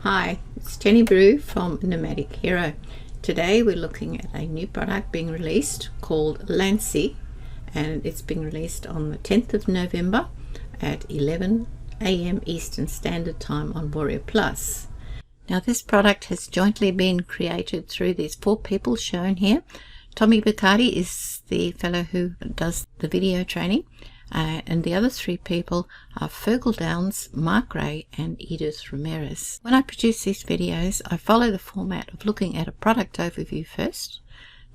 Hi, it's Jenny Brew from Nomadic Hero. Today we're looking at a new product being released called Lanci, and it's being released on the 10th of November at 11 AM Eastern Standard Time on Warrior Plus. Now this product has jointly been created through these 4 people shown here. Tommy Bacardi is the fellow who does the video training, and the other 3 people are Fergal Downs, Mark Ray and Edith Ramirez. When I produce these videos, I follow the format of looking at a product overview first.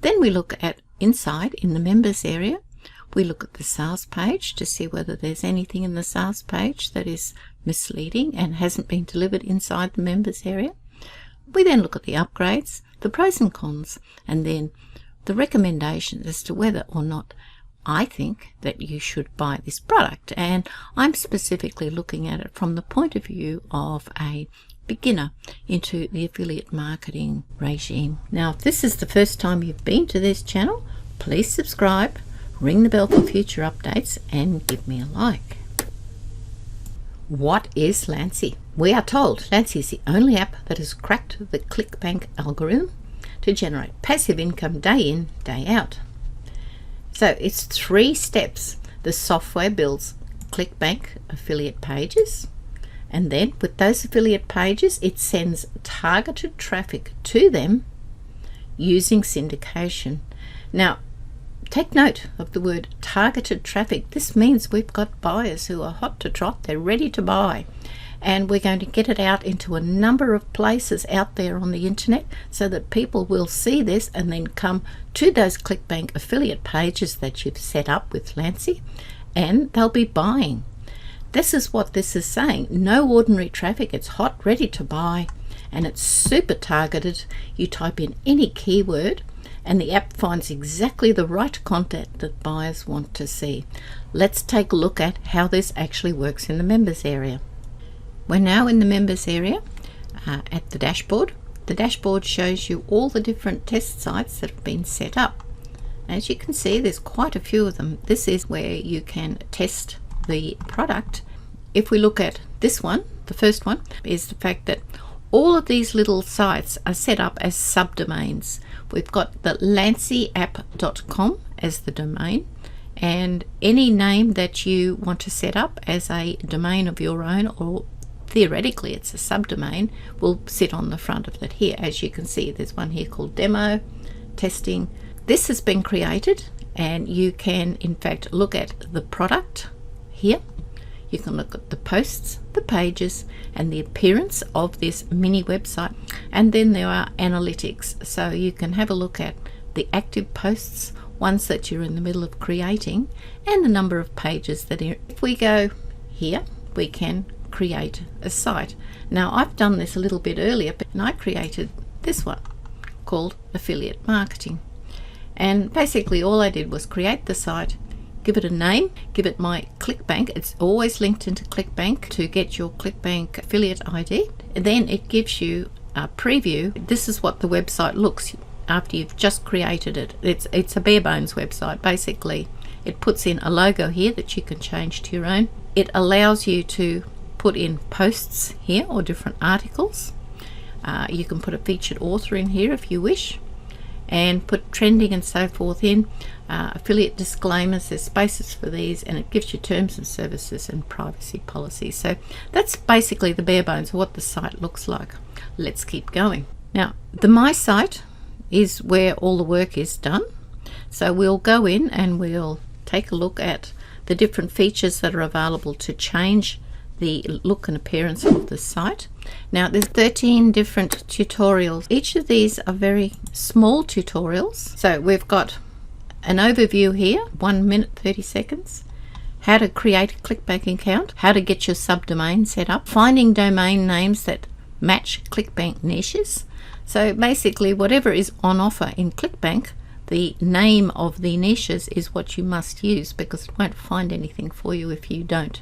Then we look at inside in the members area. We look at the sales page to see whether there's anything in the sales page that is misleading and hasn't been delivered inside the members area. We then look at the upgrades, the pros and cons, and then the recommendations as to whether or not I think that you should buy this product. And I'm specifically looking at it from the point of view of a beginner into the affiliate marketing regime. Now, if this is the first time you've been to this channel, please subscribe, ring the bell for future updates, and give me a like. What is Lanci? We are told Lanci is the only app that has cracked the ClickBank algorithm to generate passive income day in, day out. So it's 3 steps. The software builds ClickBank affiliate pages, and then with those affiliate pages it sends targeted traffic to them using syndication. Now take note of the word targeted traffic. This means we've got buyers who are hot to trot, they're ready to buy, and we're going to get it out into a number of places out there on the internet so that people will see this and then come to those ClickBank affiliate pages that you've set up with Lanci, and they'll be buying. This is what this is saying. No ordinary traffic. It's hot, ready to buy, and it's super targeted. You type in any keyword and the app finds exactly the right content that buyers want to see. Let's take a look at how this actually works in the members area. We're now in the members area at the dashboard. The dashboard shows you all the different test sites that have been set up. As you can see, there's quite a few of them. This is where you can test the product. If we look at this one, the first one is the fact that all of these little sites are set up as subdomains. We've got the lanciapp.com as the domain, and any name that you want to set up as a domain of your own, or theoretically it's a subdomain, will sit on the front of it here. As you can see, there's one here called demo, testing. This has been created, and you can in fact look at the product here. You can look at the posts, the pages, and the appearance of this mini website. And then there are analytics, so you can have a look at the active posts, ones that you're in the middle of creating, and the number of pages that are. If we go here, we can create a site. Now I've done this a little bit earlier, and I created this one called affiliate marketing, and basically all I did was create the site, give it a name, give it my ClickBank. It's always linked into ClickBank to get your ClickBank affiliate ID, and then it gives you a preview. This is what the website looks after you've just created it. It's a bare bones website. Basically it puts in a logo here that you can change to your own. It allows you to put in posts here or different articles. You can put a featured author in here if you wish, and put trending and so forth in. Affiliate disclaimers, there's spaces for these, and it gives you terms and services and privacy policies. So that's basically the bare bones of what the site looks like. Let's keep going. Now the My Site is where all the work is done, so we'll go in and we'll take a look at the different features that are available to change the look and appearance of the site. Now there's 13 different tutorials. Each of these are very small tutorials. So we've got an overview here, 1 minute 30 seconds, how to create a ClickBank account, how to get your subdomain set up, finding domain names that match ClickBank niches. So basically whatever is on offer in ClickBank, the name of the niches is what you must use, because it won't find anything for you if you don't.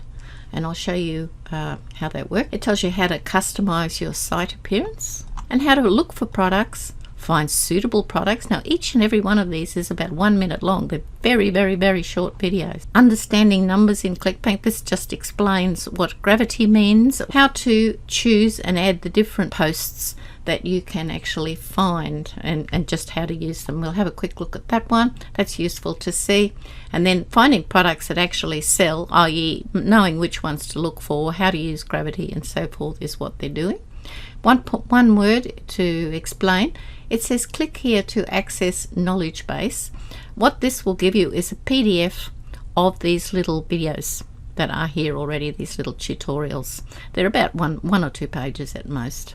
And I'll show you how that works. It tells you how to customize your site appearance and how to look for products, find suitable products. Now, each and every one of these is about 1 minute long. They're very, very, very short videos. Understanding numbers in ClickBank. This just explains what gravity means, how to choose and add the different posts that you can actually find, and just how to use them. We'll have a quick look at that one. That's useful to see. And then finding products that actually sell, i.e. knowing which ones to look for, how to use gravity and so forth is what they're doing. One word to explain. It says click here to access knowledge base. What this will give you is a PDF of these little videos that are here already, these little tutorials. They're about one or two pages at most.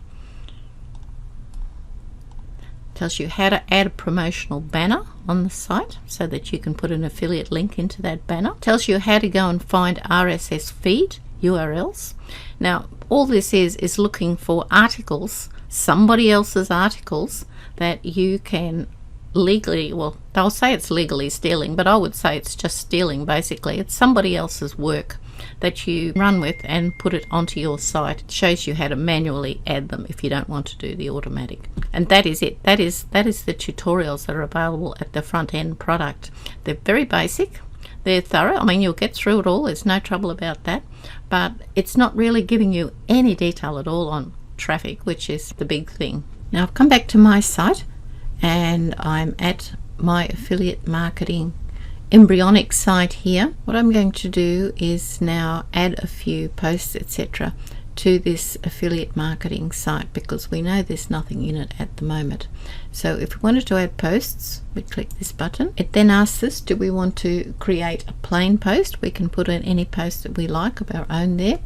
Tells you how to add a promotional banner on the site so that you can put an affiliate link into that banner. Tells you how to go and find RSS feed URLs. Now, all this is looking for articles, somebody else's articles, that you can legally, well, they'll say it's legally stealing, but I would say it's just stealing basically. It's somebody else's work that you run with and put it onto your site. It shows you how to manually add them if you don't want to do the automatic. And that is it. That is the tutorials that are available at the front end product. They're very basic. They're thorough. I mean, you'll get through it all. There's no trouble about that. But it's not really giving you any detail at all on traffic, which is the big thing. Now, I've come back to my site and I'm at my affiliate marketing embryonic site here. What I'm going to do is now add a few posts, etc., to this affiliate marketing site, because we know there's nothing in it at the moment. So if we wanted to add posts, we click this button. It then asks us, do we want to create a plain post? We can put in any post that we like of our own there,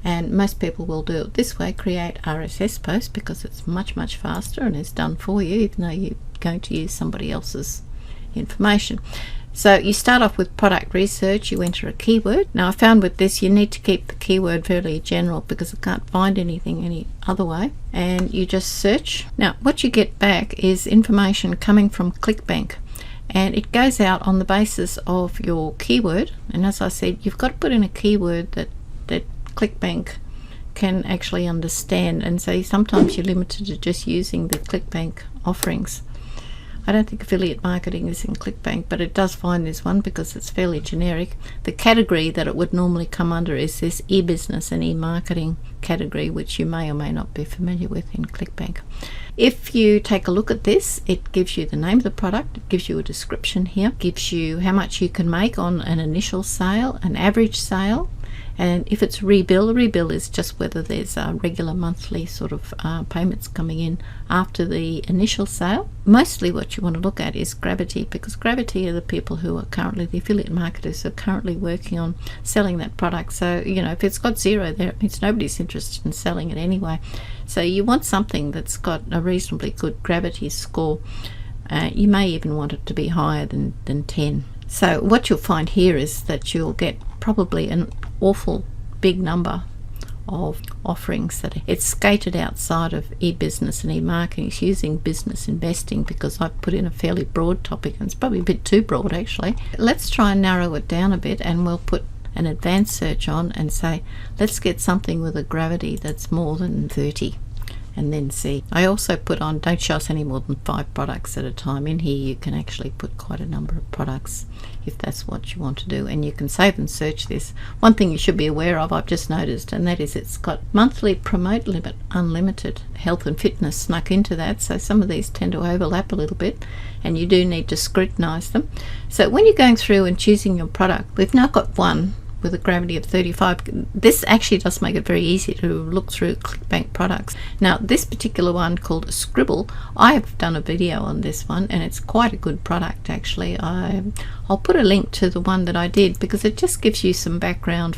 and most people will do it this way, create RSS post, because it's much faster and is done for you, even though you're going to use somebody else's information. So you start off with product research, you enter a keyword. Now, I found with this you need to keep the keyword fairly general because I can't find anything any other way, and you just search. Now, what you get back is information coming from ClickBank, and it goes out on the basis of your keyword. And as I said, you've got to put in a keyword that ClickBank can actually understand, and so sometimes you're limited to just using the ClickBank offerings. I don't think affiliate marketing is in ClickBank, but it does find this one because it's fairly generic. The category that it would normally come under is this e-business and e-marketing category, which you may or may not be familiar with in ClickBank. If you take a look at this, it gives you the name of the product, it gives you a description here, gives you how much you can make on an initial sale, an average sale, and if it's rebill, a rebill is just whether there's regular monthly sort of payments coming in after the initial sale. Mostly what you want to look at is gravity, because gravity are the people who are currently, the affiliate marketers who are currently working on selling that product. So, you know, if it's got 0 there, it means nobody's interested in selling it anyway. So you want something that's got a reasonably good gravity score. You may even want it to be higher than 10. So what you'll find here is that you'll get probably an awful big number of offerings that it's skated outside of e-business and e-marketing. It's using business investing because I've put in a fairly broad topic, and it's probably a bit too broad actually. Let's try and narrow it down a bit, and we'll put an advanced search on and say let's get something with a gravity that's more than 30, and then see. I also put on don't show us any more than 5 products at a time. In here you can actually put quite a number of products if that's what you want to do, and you can save and search this. One thing you should be aware of, I've just noticed, and that is it's got monthly promote limit unlimited. Health and fitness snuck into that, so some of these tend to overlap a little bit and you do need to scrutinize them. So when you're going through and choosing your product, we've now got one with a gravity of 35. This actually does make it very easy to look through ClickBank products. Now this particular one called Scribble, I've done a video on this one and it's quite a good product actually. I'll put a link to the one that I did because it just gives you some background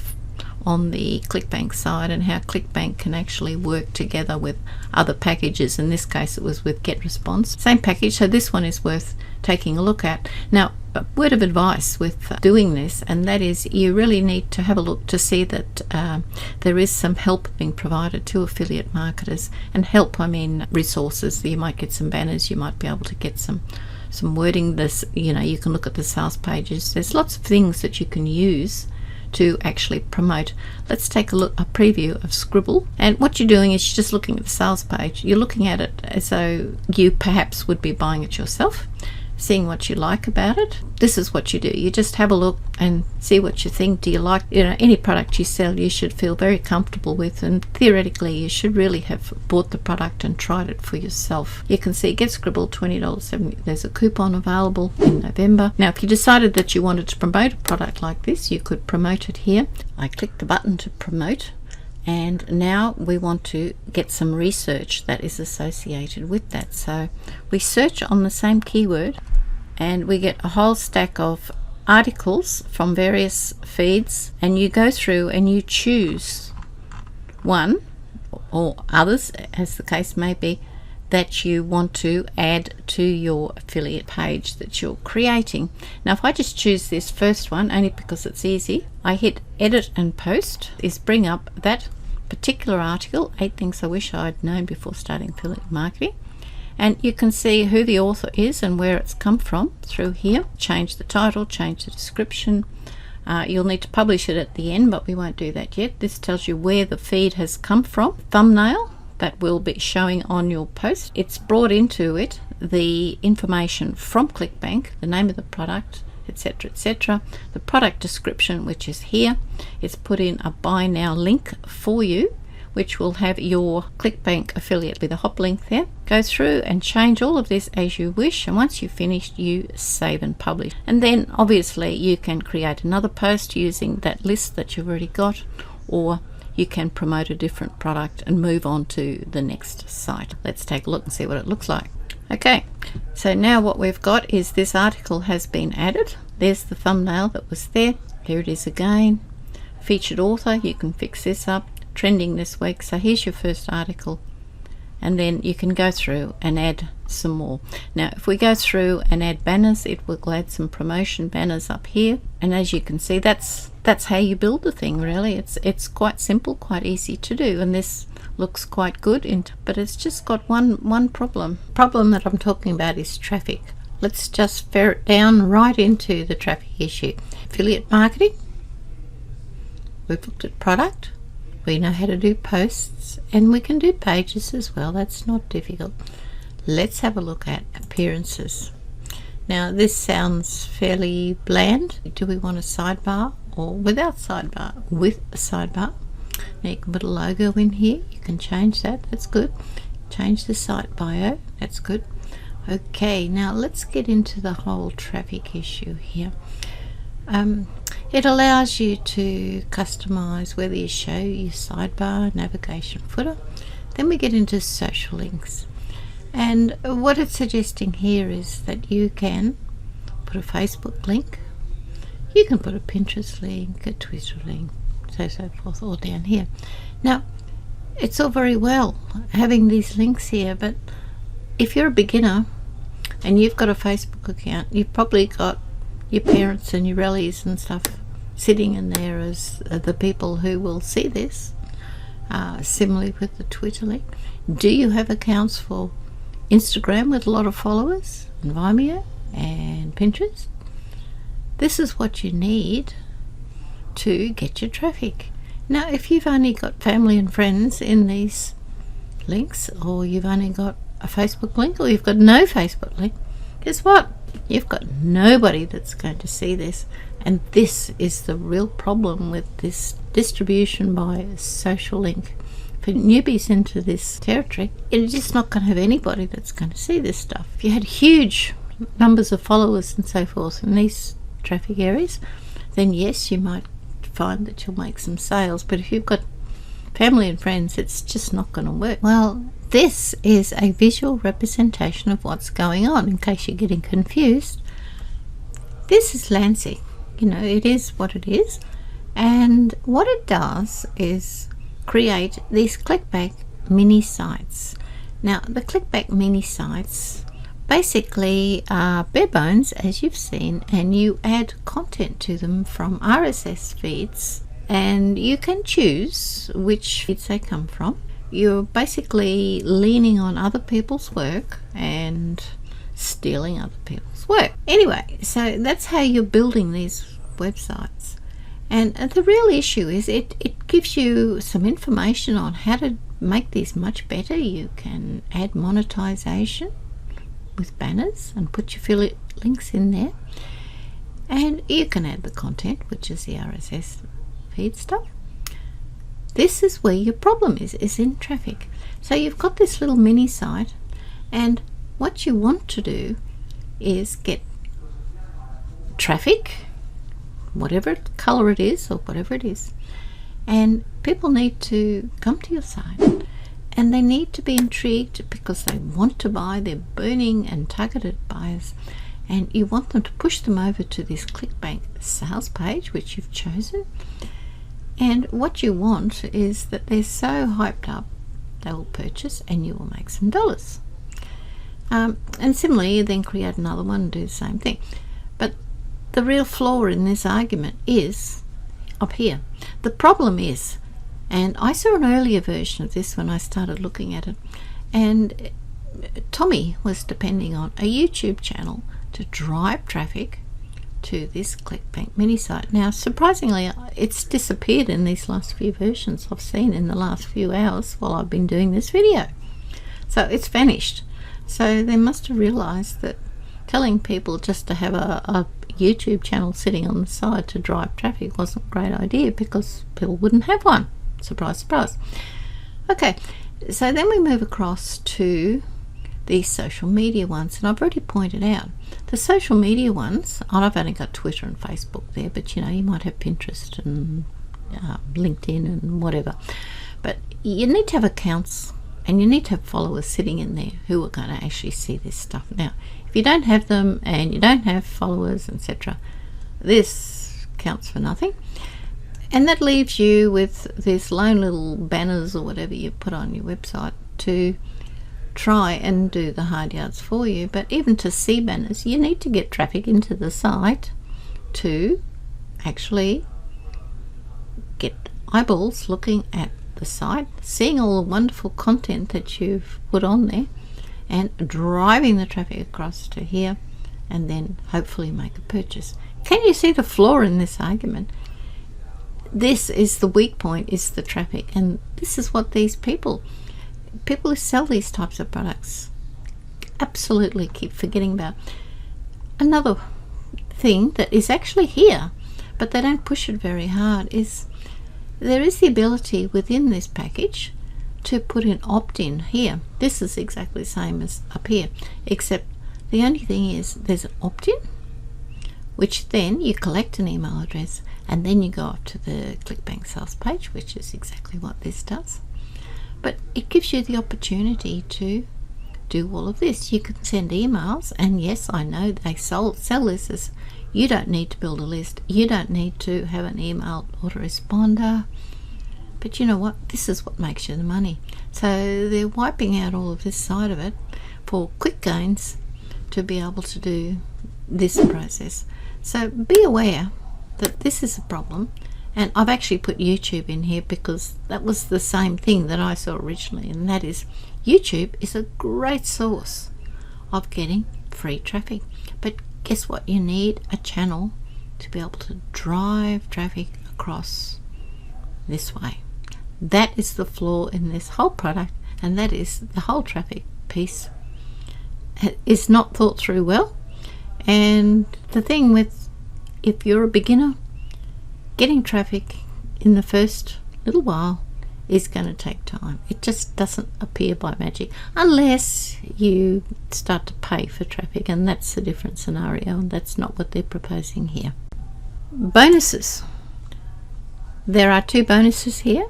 on the ClickBank side and how ClickBank can actually work together with other packages. In this case it was with GetResponse, same package, so this one is worth taking a look at. Now, a word of advice with doing this, and that is you really need to have a look to see that there is some help being provided to affiliate marketers. And help, I mean resources. You might get some banners, you might be able to get some wording. This, you know, you can look at the sales pages. There's lots of things that you can use to actually promote. Let's take a preview of Scribble. And what you're doing is you're just looking at the sales page. You're looking at it as though you perhaps would be buying it yourself, seeing what you like about it. This is what you do. You just have a look and see what you think. Do you like, any product you sell, you should feel very comfortable with, and theoretically you should really have bought the product and tried it for yourself. You can see Get Scribble $20.70. There's a coupon available in November. Now if you decided that you wanted to promote a product like this, you could promote it here. I click the button to promote, and now we want to get some research that is associated with that. So we search on the same keyword and we get a whole stack of articles from various feeds, and you go through and you choose one or others, as the case may be, that you want to add to your affiliate page that you're creating. Now if I just choose this first one, only because it's easy, I hit edit and post, is bring up that particular article, 8 things I wish I'd known before starting affiliate marketing. And you can see who the author is and where it's come from through here. Change the title, change the description. You'll need to publish it at the end, but we won't do that yet. This tells you where the feed has come from. Thumbnail that will be showing on your post. It's brought into it the information from ClickBank, the name of the product, etc., etc. The product description, which is here. It's put in a buy now link for you, which will have your ClickBank affiliate with a hop link there. Go through and change all of this as you wish, and once you've finished, you save and publish. And then obviously you can create another post using that list that you've already got, or you can promote a different product and move on to the next site. Let's take a look and see what it looks like. Okay, so now what we've got is this article has been added. There's the thumbnail that was there. Here it is again. Featured author, you can fix this up. Trending this week. So here's your first article, and then you can go through and add some more. Now if we go through and add banners, it will add some promotion banners up here, and as you can see, that's how you build the thing. Really, it's quite simple, quite easy to do, and this looks quite good, but it's just got one problem that I'm talking about is traffic. Let's just ferret down right into the traffic issue. Affiliate marketing, we've looked at product, we know how to do posts, and we can do pages as well. That's not difficult. Let's have a look at appearances. Now this sounds fairly bland. Do we want a sidebar or without sidebar? With a sidebar. Now you can put a logo in here. You can change that. That's good. Change the site bio. That's good. Okay, now let's get into the whole traffic issue here. It allows you to customize whether you show your sidebar, navigation, footer. Then we get into social links, and what it's suggesting here is that you can put a Facebook link, you can put a Pinterest link, a Twitter link, so forth, all down here. Now it's all very well having these links here, but if you're a beginner and you've got a Facebook account, you've probably got your parents and your relatives and stuff sitting in there as the people who will see this. Similarly with the Twitter link. Do you have accounts for Instagram with a lot of followers, and Vimeo and Pinterest? This is what you need to get your traffic. Now if you've only got family and friends in these links, or you've only got a Facebook link, or you've got no Facebook link, guess what? You've got nobody that's going to see this, and this is the real problem with this distribution by social link. For newbies into this territory, you're just not going to have anybody that's going to see this stuff. If you had huge numbers of followers and so forth in these traffic areas, then yes, you might find that you'll make some sales, but if you've got family and friends, it's just not going to work. Well, this is a visual representation of what's going on, in case you're getting confused. This is Lanci. It is what it is, and what it does is create these clickback mini sites. Now the clickback mini sites basically are bare bones, as you've seen, and you add content to them from RSS feeds, and you can choose which feeds they come from. You're basically leaning on other people's work and stealing other people's work. Anyway, so that's how you're building these websites. And the real issue is it gives you some information on how to make these much better. You can add monetization with banners and put your affiliate links in there, and you can add the content, which is the RSS feed stuff. This is where your problem is in traffic. So you've got this little mini site, and what you want to do is get traffic, whatever color it is or whatever it is, and people need to come to your site, and they need to be intrigued because they want to buy. They're burning and targeted buyers, and you want them to push them over to this ClickBank sales page, which you've chosen. And what you want is that they're so hyped up they will purchase, and you will make some dollars. And similarly, you then create another one and do the same thing. But the real flaw in this argument is up here. The problem is, and I saw an earlier version of this when I started looking at it, and Tommy was depending on a YouTube channel to drive traffic to this ClickBank mini site. Now, surprisingly, it's disappeared in these last few versions I've seen in the last few hours while I've been doing this video. So it's vanished. So they must have realized that telling people just to have a YouTube channel sitting on the side to drive traffic wasn't a great idea, because people wouldn't have one. Surprise, surprise. Okay, so then we move across to the social media ones, and I've already pointed out the social media ones. I've only got Twitter and Facebook there, but you might have Pinterest and LinkedIn and whatever. But you need to have accounts, and you need to have followers sitting in there who are going to actually see this stuff. Now, if you don't have them and you don't have followers, etc., this counts for nothing. And that leaves you with these lone little banners or whatever you put on your website to try and do the hard yards for you. But even to see banners, you need to get traffic into the site to actually get eyeballs looking at the site, seeing all the wonderful content that you've put on there, and driving the traffic across to here, and then hopefully make a purchase. Can you see the flaw in this argument? This is the weak point, is the traffic, and this is what these people who sell these types of products absolutely keep forgetting about. Another thing that is actually here, but they don't push it very hard, is there is the ability within this package to put in opt-in here. This is exactly the same as up here, except the only thing is there's an opt-in, which then you collect an email address, and then you go up to the ClickBank sales page, which is exactly what this does. But it gives you the opportunity to do all of this. You can send emails, and yes, I know they sell this as you don't need to build a list, you don't need to have an email autoresponder, but you know what, this is what makes you the money. So they're wiping out all of this side of it for quick gains to be able to do this process. So be aware that this is a problem, and I've actually put YouTube in here because that was the same thing that I saw originally, and that is YouTube is a great source of getting free traffic. But guess what? You need a channel to be able to drive traffic across this way. That is the flaw in this whole product, and that is the whole traffic piece. It is not thought through well. And the thing with, if you're a beginner, getting traffic in the first little while is going to take time. It just doesn't appear by magic unless you start to pay for traffic, and that's a different scenario, and that's not what they're proposing here. Bonuses. There are 2 bonuses here: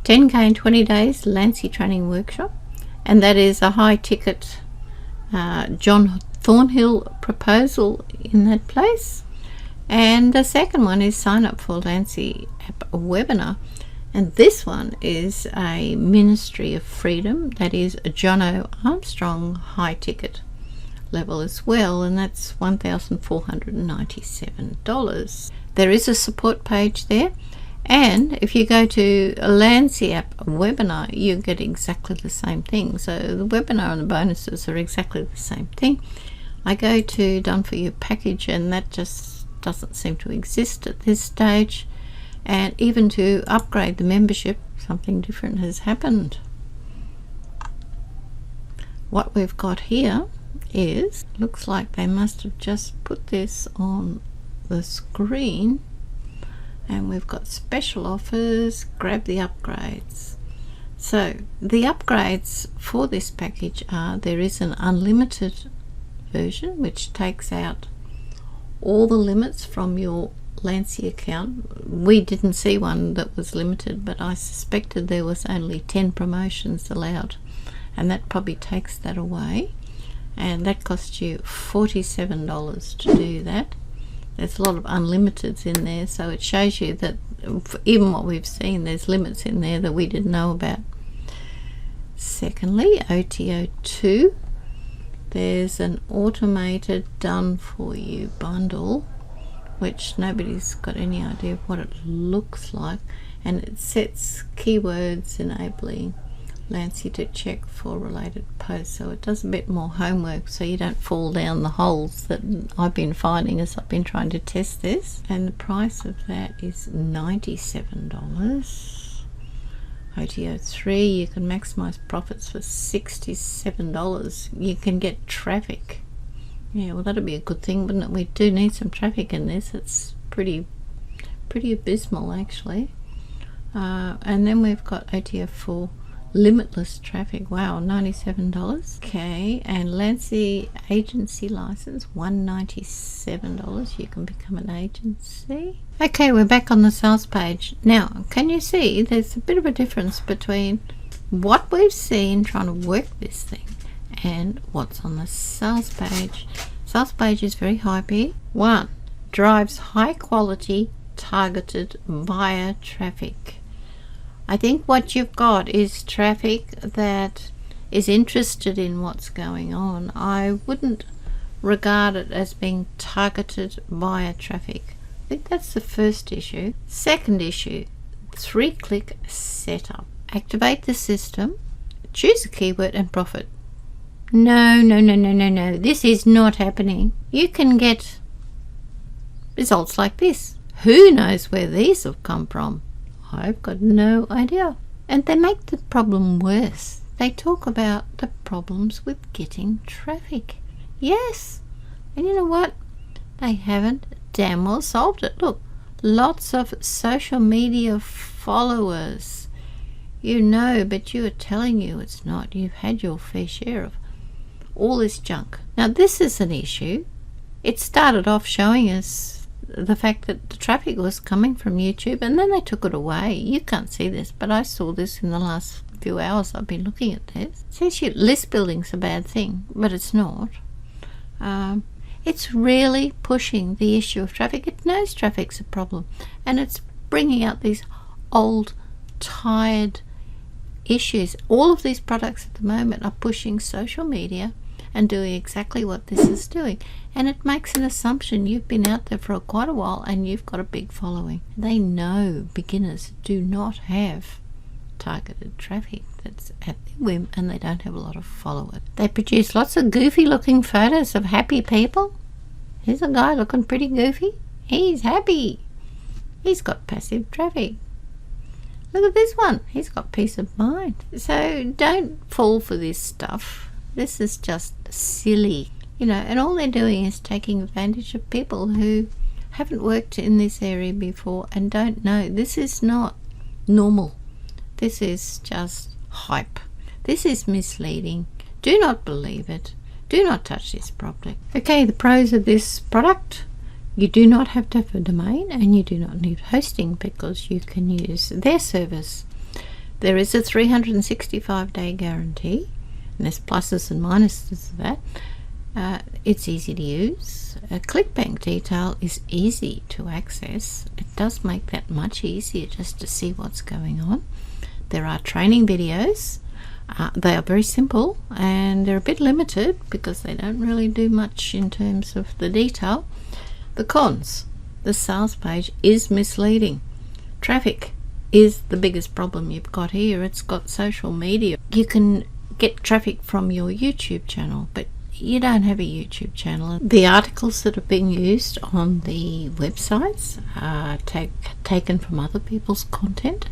10k in 20 days Lanci training workshop, and that is a high ticket John Thornhill proposal in that place. And the second one is sign up for Lanci app webinar, and this one is a Ministry of Freedom, that is a Jono Armstrong high ticket level as well, and that's $1,497. There is a support page there, and if you go to a Lanci app webinar, you get exactly the same thing. So the webinar and the bonuses are exactly the same thing. I go to done for you package, and that just doesn't seem to exist at this stage. And even to upgrade the membership, something different has happened. What we've got here is, looks like they must have just put this on the screen, and we've got special offers, grab the upgrades. So the upgrades for this package are, there is an unlimited version which takes out all the limits from your Lanci account. We didn't see one that was limited, but I suspected there was only 10 promotions allowed, and that probably takes that away, and that costs you $47 to do that. There's a lot of unlimiteds in there, so it shows you that even what we've seen, there's limits in there that we didn't know about. Secondly, OTO2, there's an automated done for you bundle, which nobody's got any idea of what it looks like, and it sets keywords enabling Lanci to check for related posts, so it does a bit more homework so you don't fall down the holes that I've been finding as I've been trying to test this. And the price of that is $97. OTO3, you can maximize profits for $67. You can get traffic. Yeah, well, that'd be a good thing, wouldn't it? We do need some traffic in this. It's pretty abysmal, actually. And then we've got OTO4, limitless traffic. Wow, $97. Okay, and Lanci agency license, $197. You can become an agency. Okay, we're back on the sales page. Now, can you see there's a bit of a difference between what we've seen trying to work this thing and what's on the sales page. Sales page is very hypey. 1. Drives high quality targeted via traffic. I think what you've got is traffic that is interested in what's going on. I wouldn't regard it as being targeted via traffic. I think that's the first issue. Second issue, 3-click setup. Activate the system, choose a keyword and profit. No. This is not happening. You can get results like this. Who knows where these have come from? I've got no idea. And they make the problem worse. They talk about the problems with getting traffic. Yes. And you know what? They haven't damn well solved it. Look, lots of social media followers. You know, but you are telling you it's not. You've had your fair share of all this junk. Now, this is an issue. It started off showing us the fact that the traffic was coming from YouTube, and then they took it away. You can't see this, but I saw this in the last few hours I've been looking at this. It says list building's a bad thing, but it's not. It's really pushing the issue of traffic. It knows traffic's a problem, and it's bringing out these old, tired issues. All of these products at the moment are pushing social media and doing exactly what this is doing, and it makes an assumption you've been out there for quite a while and you've got a big following. They know beginners do not have targeted traffic that's at their whim, and they don't have a lot of followers. They produce lots of goofy looking photos of happy people. Here's a guy looking pretty goofy. He's happy. He's got passive traffic. Look at this one. He's got peace of mind. So don't fall for this stuff. This is just silly, you know, and all they're doing is taking advantage of people who haven't worked in this area before and don't know. This is not normal. This is just hype. This is misleading. Do not believe it. Do not touch this product. Okay, the pros of this product: you do not have to have a domain, and you do not need hosting because you can use their service. There is a 365-day guarantee. And there's pluses and minuses of that. It's easy to use. ClickBank detail is easy to access. It does make that much easier just to see what's going on. There are training videos. They are very simple, and they're a bit limited because they don't really do much in terms of the detail. The cons: the sales page is misleading. Traffic is the biggest problem you've got here. It's got social media. You can get traffic from your YouTube channel, but you don't have a YouTube channel. The articles that are being used on the websites are taken from other people's content,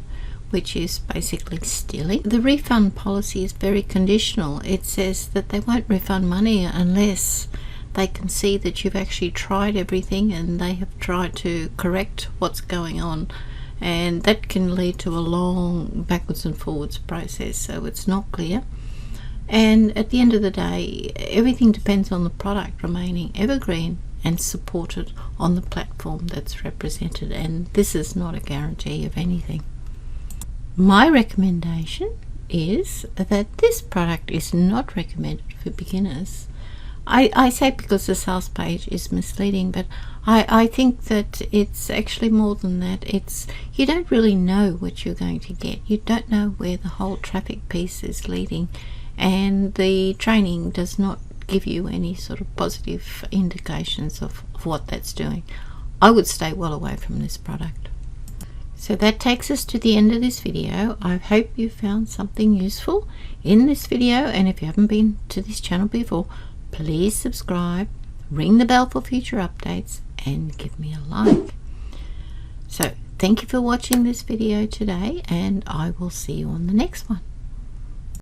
which is basically stealing. The refund policy is very conditional. It says that they won't refund money unless they can see that you've actually tried everything and they have tried to correct what's going on, and that can lead to a long backwards and forwards process, so it's not clear. And at the end of the day, everything depends on the product remaining evergreen and supported on the platform that's represented, and this is not a guarantee of anything. My recommendation is that this product is not recommended for beginners. I say because the sales page is misleading, but I think that it's actually more than that. You don't really know what you're going to get. You don't know where the whole traffic piece is leading, and the training does not give you any sort of positive indications of what that's doing. I would stay well away from this product. So that takes us to the end of this video. I hope you found something useful in this video, and if you haven't been to this channel before, please subscribe, ring the bell for future updates, and give me a like. So thank you for watching this video today, and I will see you on the next one.